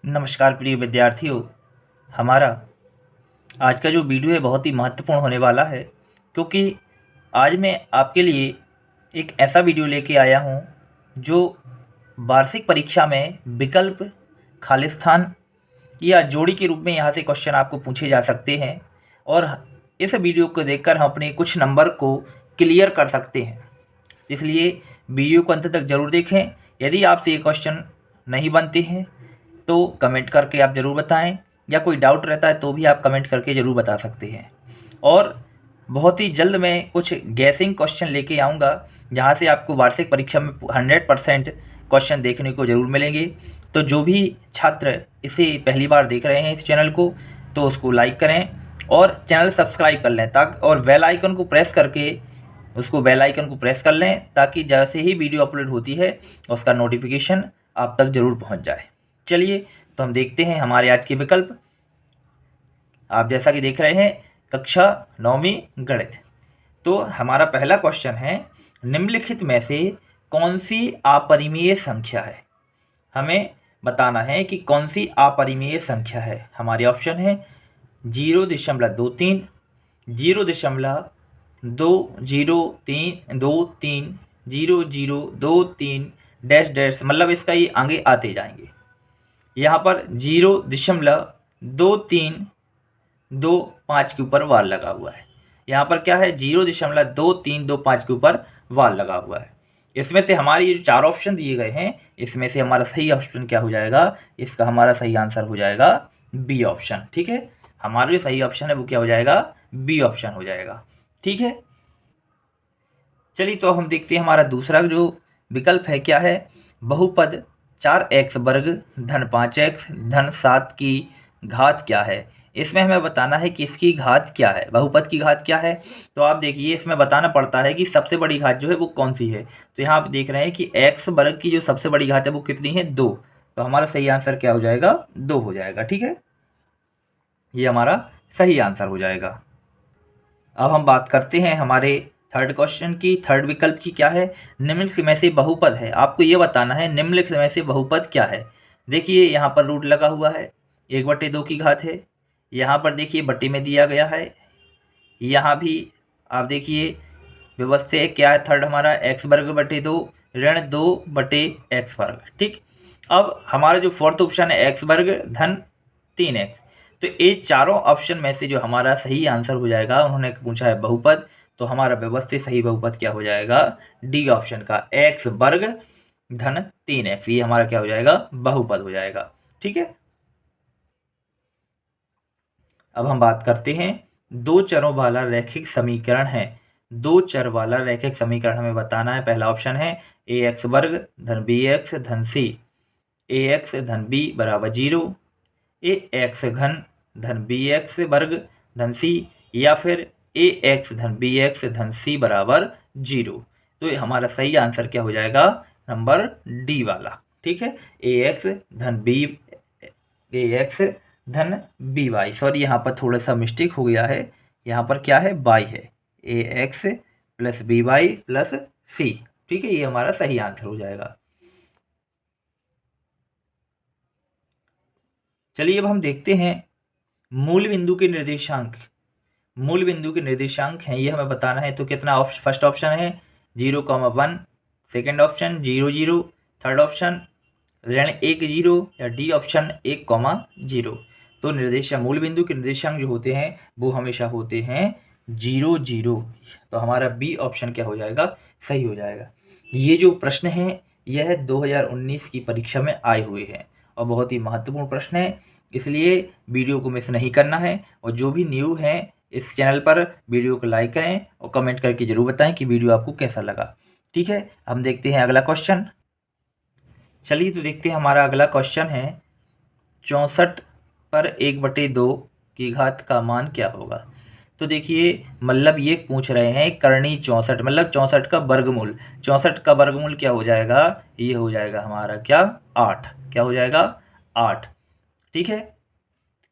नमस्कार प्रिय विद्यार्थियों। हमारा आज का जो वीडियो है बहुत ही महत्वपूर्ण होने वाला है, क्योंकि आज मैं आपके लिए एक ऐसा वीडियो लेके आया हूं जो वार्षिक परीक्षा में विकल्प, खालिस्तान या जोड़ी के रूप में यहाँ से क्वेश्चन आपको पूछे जा सकते हैं और इस वीडियो को देखकर हम अपने कुछ नंबर को क्लियर कर सकते हैं। इसलिए वीडियो को अंत तक ज़रूर देखें। यदि आपसे ये क्वेश्चन नहीं बनते हैं तो कमेंट करके आप ज़रूर बताएं, या कोई डाउट रहता है तो भी आप कमेंट करके ज़रूर बता सकते हैं। और बहुत ही जल्द मैं कुछ गैसिंग क्वेश्चन लेके आऊँगा, जहाँ से आपको वार्षिक परीक्षा में 100% क्वेश्चन देखने को ज़रूर मिलेंगे। तो जो भी छात्र इसे पहली बार देख रहे हैं इस चैनल को, तो उसको लाइक करें और चैनल सब्सक्राइब कर लें, ताकि और बेल आइकन को प्रेस करके बेल आइकन को प्रेस कर लें, ताकि जैसे ही वीडियो अपलोड होती है उसका नोटिफिकेशन आप तक ज़रूर पहुंच जाए। चलिए तो हम देखते हैं हमारे आज के विकल्प। आप जैसा कि देख रहे हैं कक्षा 9वीं गणित। तो हमारा पहला क्वेश्चन है, निम्नलिखित में से कौन सी अपरिमेय संख्या है। हमें बताना है कि कौन सी अपरिमेय संख्या है। हमारे ऑप्शन है 0.23, 0.20323, 0.023 डैश डैश, मतलब इसका ये आगे आते जाएंगे। यहाँ पर 0.2325 के ऊपर वार लगा हुआ है। यहाँ पर क्या है, 0.2325 के ऊपर वार लगा हुआ है। इसमें से हमारे ये जो चार ऑप्शन दिए गए हैं, इसमें से हमारा सही ऑप्शन क्या हो जाएगा, इसका हमारा सही आंसर हो जाएगा बी ऑप्शन। ठीक है, हमारा जो सही ऑप्शन है वो क्या हो जाएगा, बी ऑप्शन हो जाएगा। ठीक है, चलिए तो हम देखते हैं हमारा दूसरा जो विकल्प है क्या है। बहुपद 4x वर्ग धन 5x धन 7 की घात क्या है। इसमें हमें बताना है कि इसकी घात क्या है, बहुपद की घात क्या है। तो आप देखिए, इसमें बताना पड़ता है कि सबसे बड़ी घात जो है वो कौन सी है। तो यहाँ आप देख रहे हैं कि x वर्ग की जो सबसे बड़ी घात है वो कितनी है, 2। तो हमारा सही आंसर क्या हो जाएगा, 2 हो जाएगा। ठीक है, ये हमारा सही आंसर हो जाएगा। अब हम बात करते हैं हमारे थर्ड क्वेश्चन की, थर्ड विकल्प की क्या है। निम्नलिखित में से बहुपद है, आपको ये बताना है निम्नलिखित में से बहुपद क्या है। देखिए यहाँ पर रूट लगा हुआ है, 1/2 की घात है। यहाँ पर देखिए बट्टी में दिया गया है। यहाँ भी आप देखिए व्यवस्था क्या है, थर्ड हमारा x वर्ग बटे 2 ऋण 2/x वर्ग। ठीक, अब हमारा जो फोर्थ ऑप्शन है x वर्ग धन 3x। तो ये चारों ऑप्शन में से जो हमारा सही आंसर हो जाएगा, उन्होंने पूछा है बहुपद, तो हमारा व्यवस्थित सही बहुपद क्या हो जाएगा, डी ऑप्शन का x वर्ग धन 3x। ये हमारा क्या हो जाएगा, बहुपद हो जाएगा। ठीक है, अब हम बात करते हैं दो चरों वाला रैखिक समीकरण है। दो चर वाला रैखिक समीकरण हमें बताना है। पहला ऑप्शन है ax वर्ग धन bx धन c, ax धन b बराबर 0, ax घन धन bx वर्ग धन c, या फिर ax धन bx धन c बराबर 0। तो ये हमारा सही आंसर क्या हो जाएगा, नंबर डी वाला। ठीक है, ax धन बी वाई, सॉरी यहाँ पर थोड़ा सा मिस्टेक हो गया है। यहाँ पर क्या है, बाई है, ax plus b y plus c. ठीक है, ये हमारा सही आंसर हो जाएगा। चलिए अब हम देखते हैं मूल बिंदु के निर्देशांक। मूल बिंदु के निर्देशांक हैं, ये हमें बताना है। तो कितना फर्स्ट ऑप्शन है 0,1, सेकेंड ऑप्शन 0,0, थर्ड ऑप्शन ऋण 1,0, या डी ऑप्शन 1,0। तो निर्देशांक, मूल बिंदु के निर्देशांक जो होते हैं वो हमेशा होते हैं 0,0। तो हमारा बी ऑप्शन क्या हो जाएगा, सही हो जाएगा। ये जो प्रश्न है यह 2019 की परीक्षा में आए हुए हैं और बहुत ही महत्वपूर्ण प्रश्न है, इसलिए वीडियो को मिस नहीं करना है। और जो भी न्यू हैं इस चैनल पर, वीडियो को लाइक करें और कमेंट करके ज़रूर बताएं कि वीडियो आपको कैसा लगा। ठीक है, हम देखते हैं अगला क्वेश्चन। चलिए तो देखते हैं हमारा अगला क्वेश्चन है 64 पर 1/2 की घात का मान क्या होगा। तो देखिए, मतलब ये पूछ रहे हैं करनी 64, मतलब 64 का वर्गमूल। 64 का वर्गमूल क्या हो जाएगा, ये हो जाएगा हमारा क्या, 8। क्या हो जाएगा, 8। ठीक है,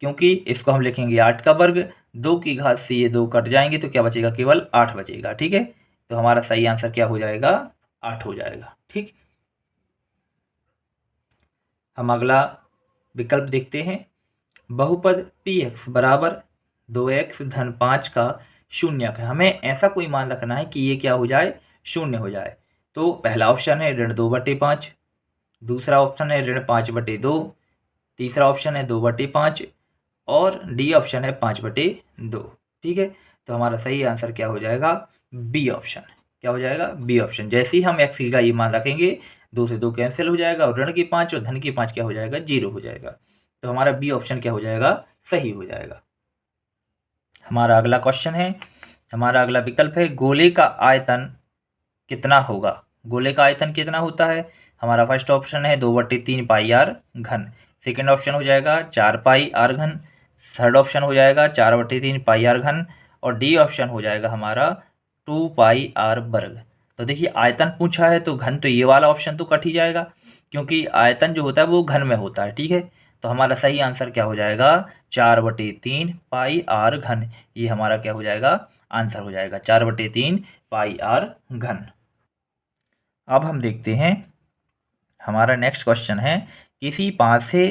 क्योंकि इसको हम लिखेंगे 8 का वर्ग, 2 की घात से ये 2 कट जाएंगे तो क्या बचेगा, केवल 8 बचेगा। ठीक है, तो हमारा सही आंसर क्या हो जाएगा, 8 हो जाएगा। ठीक, हम अगला विकल्प देखते हैं। बहुपद px बराबर 2x धन 5 का शून्यक है। हमें ऐसा कोई मान रखना है कि ये क्या हो जाए, शून्य हो जाए। तो पहला ऑप्शन है ऋण 2/5, दूसरा ऑप्शन है ऋण 5/2, तीसरा ऑप्शन है 2/5 और डी ऑप्शन है 5/2। ठीक है, तो हमारा सही आंसर क्या हो जाएगा, बी ऑप्शन। क्या हो जाएगा, बी ऑप्शन। जैसे ही हम एक्स का ये मान रखेंगे 2 से 2 कैंसिल हो जाएगा और ऋण की 5 और धन की 5 क्या हो जाएगा, 0 हो जाएगा। तो हमारा बी ऑप्शन क्या हो जाएगा, सही हो जाएगा। हमारा अगला क्वेश्चन है, हमारा अगला विकल्प है गोले का आयतन कितना होगा। गोले का आयतन कितना होता है, हमारा फर्स्ट ऑप्शन है 2/3 पाई आर घन, सेकेंड ऑप्शन हो जाएगा 4 पाई आर घन, थर्ड ऑप्शन हो जाएगा 4/3 पाई आर घन और डी ऑप्शन हो जाएगा हमारा 2 पाई आर वर्ग। तो देखिए आयतन पूछा है तो घन, तो ये वाला ऑप्शन तो कट ही जाएगा क्योंकि आयतन जो होता है वो घन में होता है। ठीक है, तो हमारा सही आंसर क्या हो जाएगा, 4/3 पाई आर घन। ये हमारा क्या हो जाएगा, आंसर हो जाएगा 4/3 पाई आर घन। अब हम देखते हैं, हमारा नेक्स्ट क्वेश्चन है किसी पासे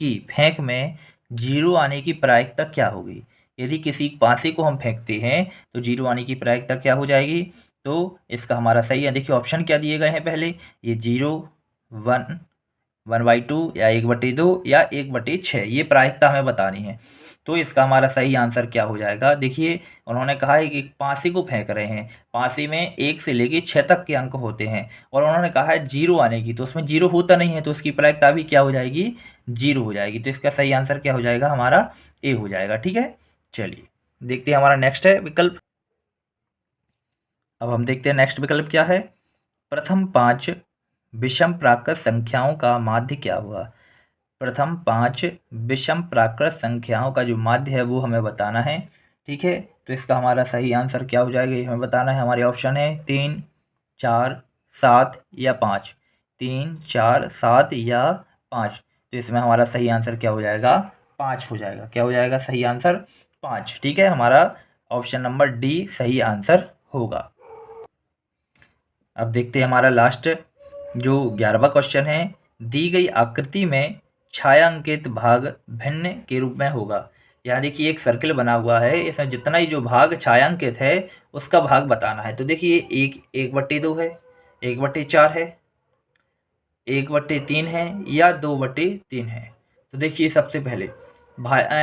की फेंक में 0 आने की प्रायिकता क्या होगी। यदि किसी पासे को हम फेंकते हैं तो 0 आने की प्रायिकता क्या हो जाएगी। तो इसका हमारा सही है, देखिए ऑप्शन क्या दिए गए हैं पहले, ये 0, 1, 1/2 या 1/2 या 1/6, ये प्रायिकता हमें बतानी है। तो इसका हमारा सही आंसर क्या हो जाएगा, देखिए उन्होंने कहा है कि पासे को फेंक रहे हैं, पासे में 1 से लेके 6 तक के अंक होते हैं और उन्होंने कहा है 0 आने की, तो उसमें 0 होता नहीं है तो उसकी प्रायिकता भी क्या हो जाएगी, 0 हो जाएगी। तो इसका सही आंसर क्या हो जाएगा, हमारा ए हो जाएगा। ठीक है, चलिए देखते हैं हमारा नेक्स्ट है विकल्प। अब हम देखते हैं नेक्स्ट विकल्प क्या है, प्रथम 5 विषम प्राकृत संख्याओं का माध्य क्या हुआ। प्रथम 5 विषम प्राकृत संख्याओं का जो माध्य है वो हमें बताना है। ठीक है, तो इसका हमारा सही आंसर क्या हो जाएगा, ये हमें बताना है। हमारे ऑप्शन है 3, 4, 7 या 5। 3, 4, 7 या 5। तो इसमें हमारा सही आंसर क्या हो जाएगा, 5 हो जाएगा। क्या हो जाएगा, सही आंसर 5। ठीक है, हमारा ऑप्शन नंबर डी सही आंसर होगा। अब देखते हैं हमारा लास्ट जो 11वां क्वेश्चन है, दी गई आकृति में छायांकित भाग भिन्न के रूप में होगा। यहाँ देखिए एक सर्कल बना हुआ है, इसमें जितना ही जो भाग छायांकित है उसका भाग बताना है। तो देखिए 1/2 है, 1/4 है, 1/3 है या 2/3 है। तो देखिए सबसे पहले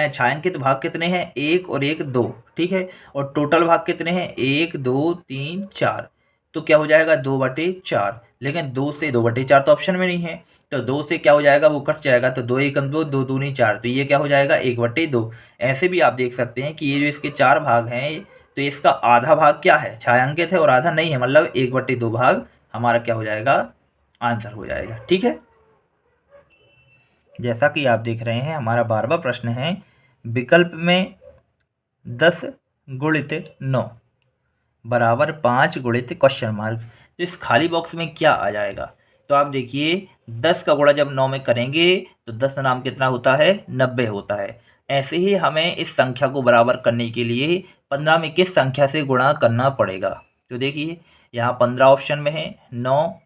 छायांकित भाग कितने हैं, 1 और 1 2। ठीक है, और टोटल भाग कितने हैं, 1 2 3 4। तो क्या हो जाएगा, 2/4। लेकिन 2 से 2/4 तो ऑप्शन में नहीं है, तो 2 से क्या हो जाएगा, वो कट जाएगा। तो 2 1 2, 2 दूनी 4, तो ये क्या हो जाएगा, 1/2। ऐसे भी आप देख सकते हैं कि ये जो इसके 4 भाग हैं, तो इसका आधा भाग क्या है, छायांकित है और आधा नहीं है, मतलब 1/2 भाग हमारा क्या हो जाएगा, आंसर हो जाएगा। ठीक है, जैसा कि आप देख रहे हैं हमारा 12वां प्रश्न है, विकल्प में 10 गुणित 9 बराबर 5 गुणित क्वेश्चन मार्क। तो इस खाली बॉक्स में क्या आ जाएगा। तो आप देखिए 10 का गुणा जब 9 में करेंगे तो 10 नाम कितना होता है, 90 होता है। ऐसे ही हमें इस संख्या को बराबर करने के लिए 15 में किस संख्या से गुणा करना पड़ेगा। तो देखिए यहाँ 15 ऑप्शन में है, 9,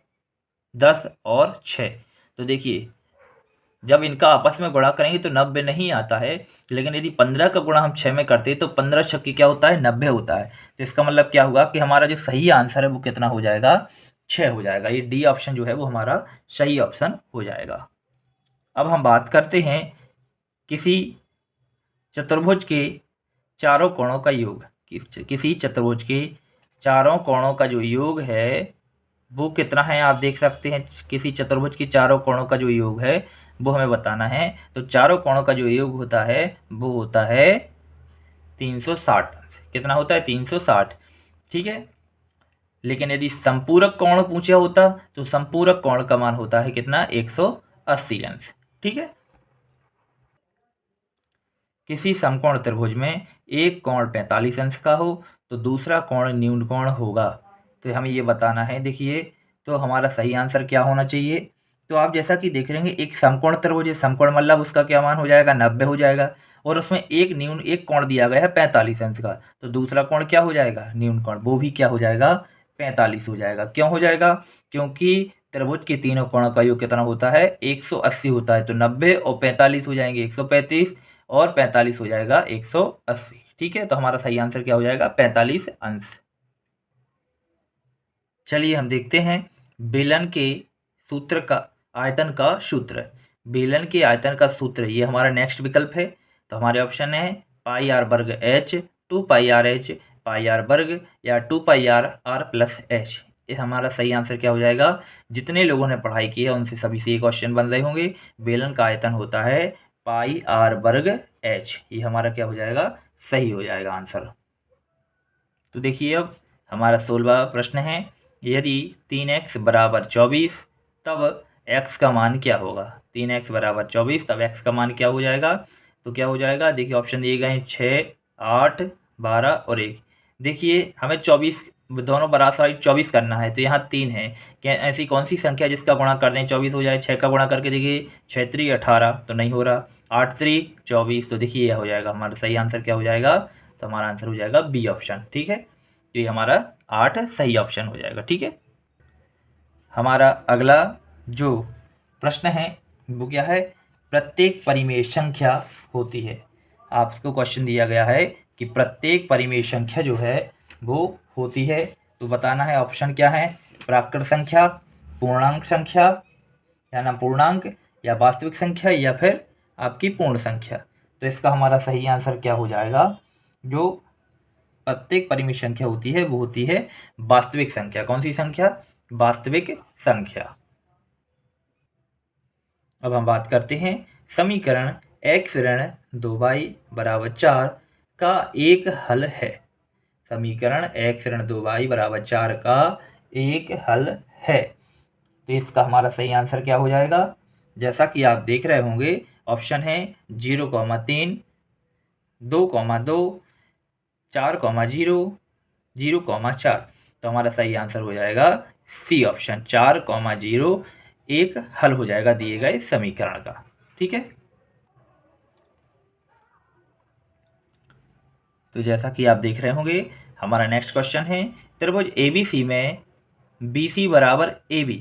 10 और 6। तो देखिए जब इनका आपस में गुणा करेंगे तो 90 नहीं आता है, लेकिन यदि 15 का गुणा हम 6 में करते हैं तो 15 छक्के क्या होता है, 90 होता है। तो इसका मतलब क्या हुआ कि हमारा जो सही आंसर है वो कितना हो जाएगा, 6 हो जाएगा। ये डी ऑप्शन जो है वो हमारा सही ऑप्शन हो जाएगा। अब हम बात करते हैं किसी चतुर्भुज के चारों कोणों का योग। किसी चतुर्भुज के चारों कोणों का जो योग है वो कितना है, आप देख सकते हैं। किसी चतुर्भुज की चारों कोणों का जो योग है वो हमें बताना है। तो चारों कोणों का जो योग होता है वो होता है 360। कितना होता है, 360। ठीक है, लेकिन यदि संपूरक कोण पूछा होता तो संपूरक कोण का मान होता है कितना, 180 अंश। ठीक है, किसी समकोण त्रिभुज में एक कोण 45 अंश का हो तो दूसरा कोण न्यून कोण होगा। तो हमें ये बताना है। देखिए तो हमारा सही आंसर क्या होना चाहिए। तो आप जैसा कि देख रहे हैं एक समकोण त्रिभुज है, समकोण मतलब उसका क्या मान हो जाएगा, 90 हो जाएगा। और उसमें एक कोण दिया गया है 45 अंश का, तो दूसरा कोण क्या हो जाएगा, न्यून कोण, वो भी क्या हो जाएगा, 45 हो जाएगा। क्यों हो जाएगा, क्योंकि त्रिभुज के तीनों कोणों का योग कितना होता है 180 होता है। तो 90 और 45 हो जाएंगे 135 और 45 हो जाएगा 180। ठीक है, तो हमारा सही आंसर क्या हो जाएगा 45 अंश। चलिए हम देखते हैं बेलन के सूत्र का आयतन का सूत्र। बेलन के आयतन का सूत्र ये हमारा नेक्स्ट विकल्प है। तो हमारे ऑप्शन है पाई आर वर्ग h, 2 pi r h, pi r वर्ग या 2 pi r r plus h. ये हमारा सही आंसर क्या हो जाएगा। जितने लोगों ने पढ़ाई की है उनसे सभी से ये क्वेश्चन बन रहे होंगे। बेलन का आयतन होता है पाई आर वर्ग एच। ये हमारा क्या हो जाएगा, सही हो जाएगा आंसर। तो देखिए अब हमारा 16वां प्रश्न है, यदि 3x बराबर 24 तब x का मान क्या होगा। 3x बराबर 24 तब x का मान क्या हो जाएगा। तो क्या हो जाएगा, देखिए ऑप्शन दिए गए हैं 6, 8, 12 और 1। देखिए हमें 24 दोनों बराबर साइड 24 करना है, तो यहाँ 3 है। क्या ऐसी कौन सी संख्या जिसका गुणा कर दें 24 हो जाए। 6 का गुणा करके देखिए 6 3 18, तो नहीं हो रहा। 8 3 24, तो देखिए यह हो जाएगा हमारा सही आंसर क्या हो जाएगा। तो हमारा आंसर हो जाएगा बी ऑप्शन। ठीक है, तो ये हमारा 8 सही ऑप्शन हो जाएगा। ठीक है, हमारा अगला जो प्रश्न है वो क्या है, प्रत्येक परिमेय संख्या होती है। आपको क्वेश्चन दिया गया है कि प्रत्येक परिमेय संख्या जो है वो होती है। तो बताना है ऑप्शन क्या है, प्राकृत संख्या, पूर्णांक संख्या या ना पूर्णांक, या वास्तविक संख्या, या फिर आपकी पूर्ण संख्या। तो इसका हमारा सही आंसर क्या हो जाएगा, जो प्रत्येक परिमेय संख्या होती है वो होती है वास्तविक संख्या। कौन सी संख्या, वास्तविक संख्या। अब हम बात करते हैं समीकरण x ऋण 2y बराबर 4 का एक हल है। समीकरण x ऋण 2y बराबर 4 का एक हल है। तो इसका हमारा सही आंसर क्या हो जाएगा, जैसा कि आप देख रहे होंगे ऑप्शन है 0,3, 2,2, 4,0, 0,4। तो हमारा सही आंसर हो जाएगा सी ऑप्शन 4,0 एक हल हो जाएगा दिए गए समीकरण का। ठीक है, तो जैसा कि आप देख रहे होंगे हमारा नेक्स्ट क्वेश्चन है, त्रिभुज ABC में BC बराबर AB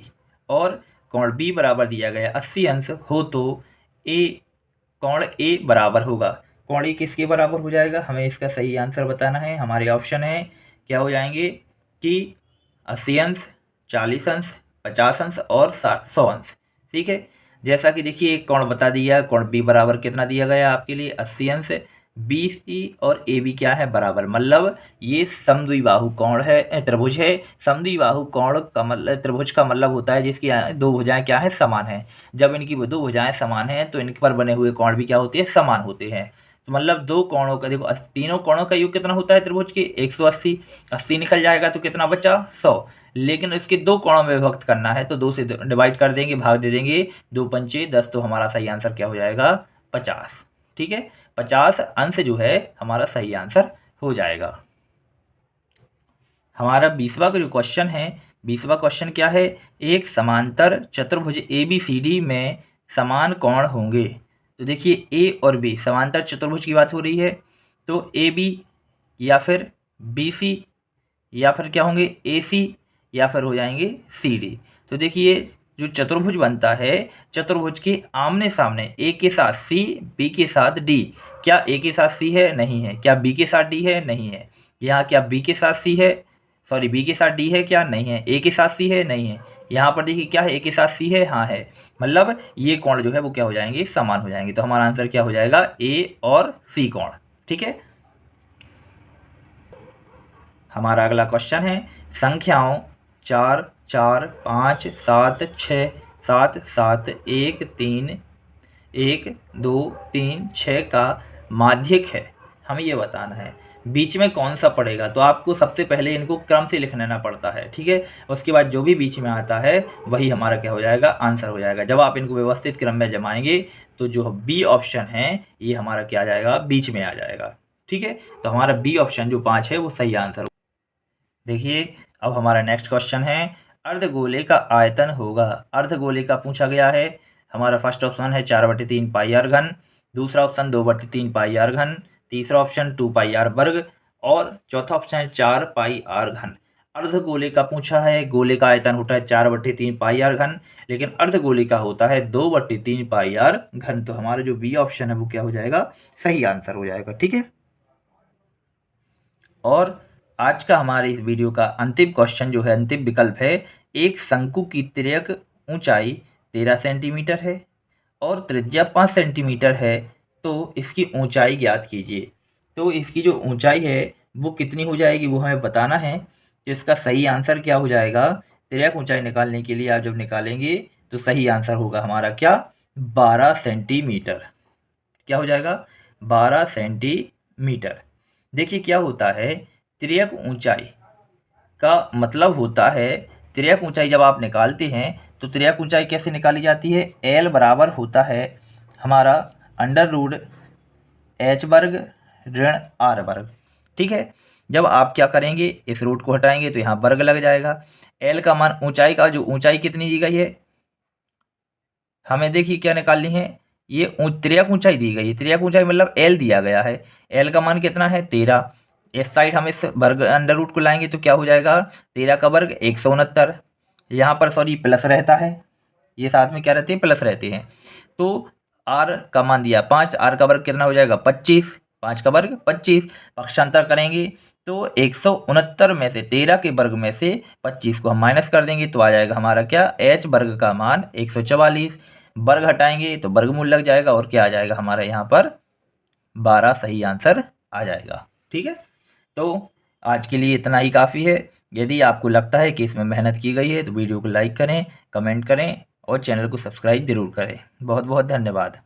और कोण B बराबर दिया गया 80 अंश हो तो कोण A बराबर होगा। कोण A किसके बराबर हो जाएगा, हमें इसका सही आंसर बताना है। हमारे ऑप्शन है क्या हो जाएंगे कि 80 अंश, 40 अंश, 50 अंश और 100 अंश। ठीक है, जैसा कि देखिए एक कोण बता दिया, कोण B बराबर कितना दिया गया आपके लिए 80 अंश। BC और AB क्या है बराबर, मतलब ये समद्विबाहु कोण है, त्रिभुज है। समद्विबाहु कोण का मतलब, त्रिभुज का मतलब होता है जिसकी दो भुजाएं क्या है, समान है। जब इनकी दो भुजाएं समान हैं तो इन पर बने हुए कोण भी क्या होते हैं, समान होते हैं। तो मतलब दो कोणों का देखो, तीनों कोणों का योग कितना होता है त्रिभुज के 180। 80 निकल जाएगा तो कितना बचा 100। लेकिन इसके दो कोणों में विभक्त करना है तो 2 से डिवाइड कर देंगे, भाग दे देंगे, 2 पंचे 10। तो हमारा सही आंसर क्या हो जाएगा 50। ठीक है, 50 अंश जो है हमारा सही आंसर हो जाएगा। हमारा 20वां का जो क्वेश्चन है, 20वां क्वेश्चन क्या है, एक समांतर चतुर्भुज ABCD में समान कोण होंगे। तो देखिए A और B समांतर चतुर्भुज की बात हो रही है, तो AB या फिर BC या फिर क्या होंगे AC या फिर हो जाएंगे CD। तो देखिए जो चतुर्भुज बनता है, चतुर्भुज के आमने सामने A के साथ C, B के साथ D। क्या A के साथ C है, नहीं है। क्या B के साथ D है, नहीं है। यहाँ क्या B के साथ C है, सॉरी B के साथ D है, क्या नहीं है। A के साथ C है, नहीं है। यहाँ पर देखिए क्या है, A के साथ C है, हाँ है। मतलब ये कोण जो है वो क्या हो जाएंगे, समान हो जाएंगे। तो हमारा आंसर क्या हो जाएगा, A और C कोण। ठीक है, हमारा अगला क्वेश्चन है संख्याओं 4, 4, 5, 7, 6, 7, 7, 1, 3, 1, 2, 3, 6 का माध्यक है। हमें ये बताना है बीच में कौन सा पड़ेगा। तो आपको सबसे पहले इनको क्रम से लिख लेना पड़ता है। ठीक है, उसके बाद जो भी बीच में आता है वही हमारा क्या हो जाएगा, आंसर हो जाएगा। जब आप इनको व्यवस्थित क्रम में जमाएंगे तो जो बी ऑप्शन है ये हमारा क्या आ जाएगा, बीच में आ जाएगा। ठीक है, तो हमारा बी ऑप्शन जो 5 है वो सही आंसर। देखिए अब हमारा नेक्स्ट क्वेश्चन है, अर्धगोले का आयतन होगा। अर्धगोले का पूछा गया है। हमारा फर्स्ट ऑप्शन है 4/3 पाई आर घन, दूसरा ऑप्शन 2/3 पाई आर घन, तीसरा ऑप्शन 2 पाई आर वर्ग और चौथा ऑप्शन है 4 पाई आर घन। अर्धगोले का पूछा है, गोले का आयतन होता है 4/3 पाई आर घन, लेकिन अर्धगोले का होता है 2/3 पाई आर घन। तो हमारा जो बी ऑप्शन है वो क्या हो जाएगा, सही आंसर हो जाएगा। ठीक है। और आज का हमारे इस वीडियो का अंतिम क्वेश्चन जो है, अंतिम विकल्प है, एक शंकु की तिर्यक ऊंचाई 13 सेंटीमीटर है और त्रिज्या 5 सेंटीमीटर है, तो इसकी ऊंचाई ज्ञात कीजिए। तो इसकी जो ऊंचाई है वो कितनी हो जाएगी वो हमें बताना है। तो इसका सही आंसर क्या हो जाएगा, तिर्यक ऊंचाई निकालने के लिए आप जब निकालेंगे तो सही आंसर होगा हमारा क्या, 12 सेंटीमीटर। क्या हो जाएगा, 12 सेंटीमीटर। देखिए क्या होता है, तिर्यक ऊंचाई का मतलब होता है, तिर्यक ऊंचाई जब आप निकालते हैं तो तिर्यक ऊंचाई कैसे निकाली जाती है, एल बराबर होता है हमारा √h² ऋण r²। ठीक है। जब आप क्या करेंगे, इस रूट को हटाएंगे तो यहाँ वर्ग लग जाएगा। एल का मान, ऊंचाई का जो ऊंचाई कितनी दी गई है हमें, देखिए क्या निकालनी है, ये तिर्यक ऊंचाई दी गई है, तिर्यक ऊंचाई मतलब एल दिया गया है, एल का मान कितना है 13। इस साइड हम इस वर्ग अंडर रूट को लाएंगे तो क्या हो जाएगा, 13 का वर्ग 169। यहाँ पर सॉरी प्लस रहता है, ये साथ में क्या रहते हैं, प्लस रहते हैं। तो आर का मान दिया 5, आर का वर्ग कितना हो जाएगा 25, 5 का वर्ग 25। पक्षांतर करेंगे तो 169 में से 13 के वर्ग में से 25 को हम माइनस कर देंगे तो आ जाएगा हमारा क्या, h वर्ग का मान 144। वर्ग हटाएंगे तो वर्गमूल लग जाएगा और क्या आ जाएगा हमारा यहाँ पर 12 सही आंसर आ जाएगा। ठीक है। तो आज के लिए इतना ही काफ़ी है। यदि आपको लगता है कि इसमें मेहनत की गई है तो वीडियो को लाइक करें, कमेंट करें और चैनल को सब्सक्राइब जरूर करें। बहुत बहुत धन्यवाद।